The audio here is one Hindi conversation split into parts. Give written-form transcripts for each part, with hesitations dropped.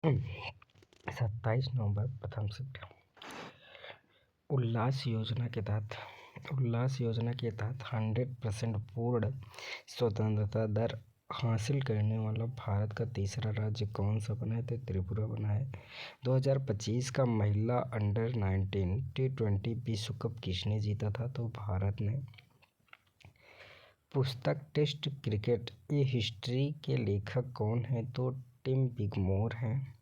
27 नवंबर प्रथम शिफ्ट। उल्लास योजना के तहत 100% पूर्ण स्वतंत्रता दर हासिल करने वाला भारत का तीसरा राज्य कौन सा बना है? तो त्रिपुरा बना है। 2025 का महिला अंडर-19 T20 विश्व कप किसने जीता था? तो भारत ने। पुस्तक टेस्ट क्रिकेट ए हिस्ट्री के लेखक कौन हैं? तो टिम बिगमोर हैं।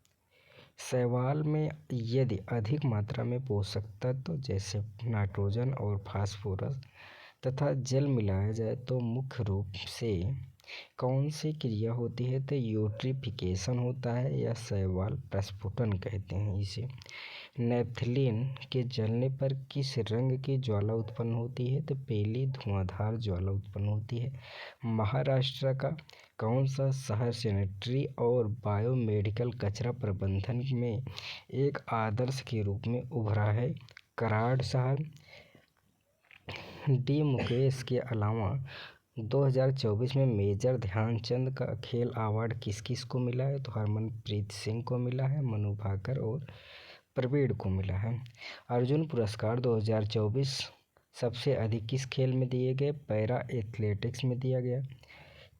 शैवाल में यदि अधिक मात्रा में पोषक तत्व जैसे नाइट्रोजन और फास्फोरस तथा जल मिलाया जाए तो मुख्य रूप से कौन सी क्रिया होती है? तो यूट्रिफिकेशन होता है या शैवाल प्रस्फुटन कहते हैं इसे। नेपथलीन के जलने पर किस रंग की ज्वाला उत्पन्न होती है? तो पीली धुआंधार ज्वाला उत्पन्न होती है। महाराष्ट्र का कौन सा शहर सैनिटरी और बायोमेडिकल कचरा प्रबंधन में एक आदर्श के रूप में उभरा है? कराड़ शहर। डी मुकेश के अलावा 2024 में मेजर ध्यानचंद का खेल अवार्ड किस किस को मिला है? तो हरमनप्रीत सिंह को मिला है, मनु भाकर और प्रवीण को मिला है। अर्जुन पुरस्कार 2024 सबसे अधिक किस खेल में दिए गए? पैरा एथलेटिक्स में दिया गया।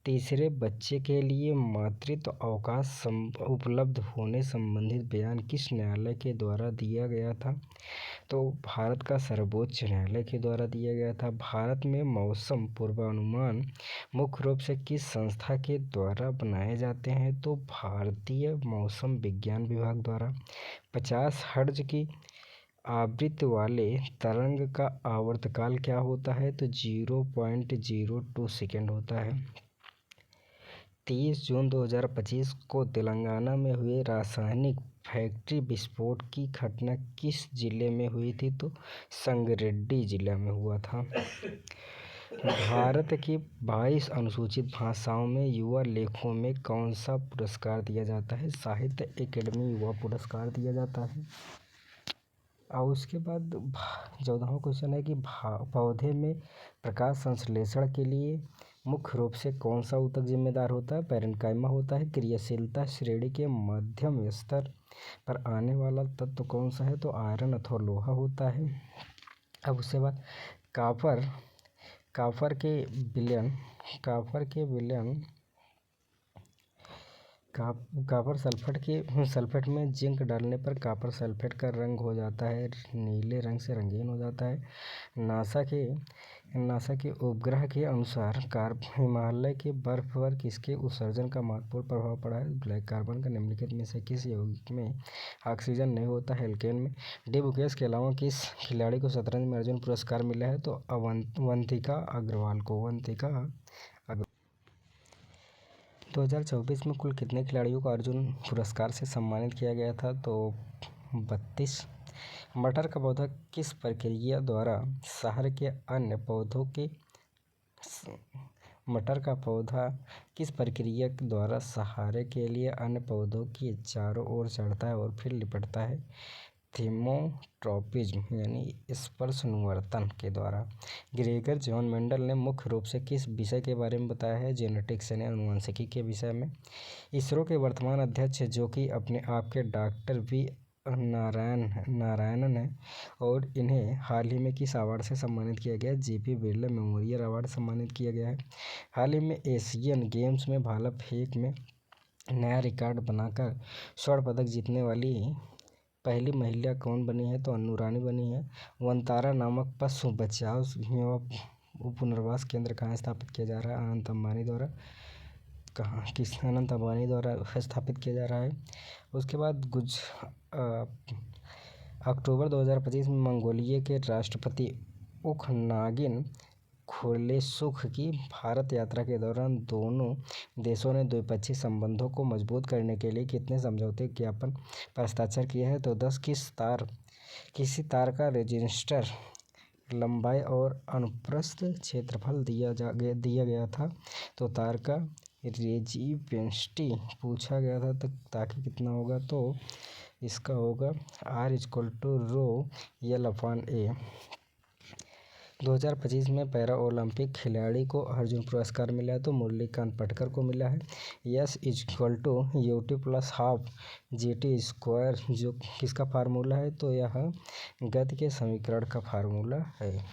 तीसरे बच्चे के लिए मातृत्व अवकाश उपलब्ध होने संबंधित बयान किस न्यायालय के द्वारा दिया गया था? तो भारत का सर्वोच्च न्यायालय के द्वारा दिया गया था। भारत में मौसम पूर्वानुमान मुख्य रूप से किस संस्था के द्वारा बनाए जाते हैं? तो भारतीय मौसम विज्ञान विभाग द्वारा। 50 हर्ट्ज की आवृत्ति वाले तरंग का आवर्तकाल क्या होता है? तो 0.02 सेकेंड होता है। 30 जून 2025 को तेलंगाना में हुए रासायनिक फैक्ट्री विस्फोट की घटना किस जिले में हुई थी? तो संगारेड्डी जिला में हुआ था। भारत की 22 अनुसूचित भाषाओं में युवा लेखकों में कौन सा पुरस्कार दिया जाता है? साहित्य अकादमी युवा पुरस्कार दिया जाता है। और उसके बाद 14वां क्वेश्चन है कि पौधे में प्रकाश संश्लेषण के लिए मुख्य रूप से कौन सा ऊतक जिम्मेदार होता है? पैरेन्काइमा होता है। क्रियाशीलता श्रेणी के मध्यम स्तर पर आने वाला तत्व कौन सा है? तो आयरन अथवा लोहा होता है। अब उसके बाद कापर सल्फेट में जिंक डालने पर कापर सल्फेट का रंग हो जाता है, नीले रंग से रंगीन हो जाता है। नासा के उपग्रह के अनुसार हिमालय के बर्फ पर किसके उत्सर्जन का महत्वपूर्ण प्रभाव पड़ा है? ब्लैक कार्बन का। निम्नलिखित में से किस यौगिक में ऑक्सीजन नहीं होता है? एल्केन में। डी मुकेश के अलावा किस खिलाड़ी को शतरंज में अर्जुन पुरस्कार मिला है? तो अवंतिका अग्रवाल को। 2024 में कुल कितने खिलाड़ियों को अर्जुन पुरस्कार से सम्मानित किया गया था? तो 32। मटर का पौधा किस प्रक्रिया द्वारा शहर के अन्य सहारे के लिए अन्य पौधों के चारों ओर चढ़ता है और फिर लिपटता है? थीमोट्रॉपिज्म यानी स्पर्शनुवर्तन के द्वारा। ग्रेगर जॉन मेंडल ने मुख्य रूप से किस विषय के बारे में बताया है? जेनेटिक्स यानी आनुवंशिकी के विषय में। इसरो के वर्तमान अध्यक्ष जो कि अपने आप के डॉक्टर वी नारायणन है और इन्हें हाल ही में किस अवार्ड से सम्मानित किया गया? जेपी बिरला मेमोरियल अवार्ड सम्मानित किया गया है। हाल ही में एशियन गेम्स में भाला फेंक में नया रिकॉर्ड बनाकर स्वर्ण पदक जीतने वाली पहली महिला कौन बनी है? तो अन्नू रानी बनी है। वनतारा नामक पशु बचाव पुनर्वास केंद्र कहाँ स्थापित किया जा रहा है? अनंत अंबानी द्वारा स्थापित किया जा रहा है। उसके बाद अक्टूबर 2025 में मंगोलिया के राष्ट्रपति उखनागिन खुरलेसुख की भारत यात्रा के दौरान दोनों देशों ने द्विपक्षीय संबंधों को मजबूत करने के लिए कितने समझौते ज्ञापन पर हस्ताक्षर किए हैं? तो 10। किसी तार का रजिस्टर लंबाई और अनुप्रस्थ क्षेत्रफल दिया गया था? तो तार का रेजिस्टिविटी पूछा गया था ताकि कितना होगा? तो इसका होगा R = ρ L/A। 2025 में पैरा ओलंपिक खिलाड़ी को अर्जुन पुरस्कार मिला है तो मुरलीकांत पटकर को मिला है। S=ut+12 जो किसका फार्मूला है, तो यह गति के समीकरण का फार्मूला है।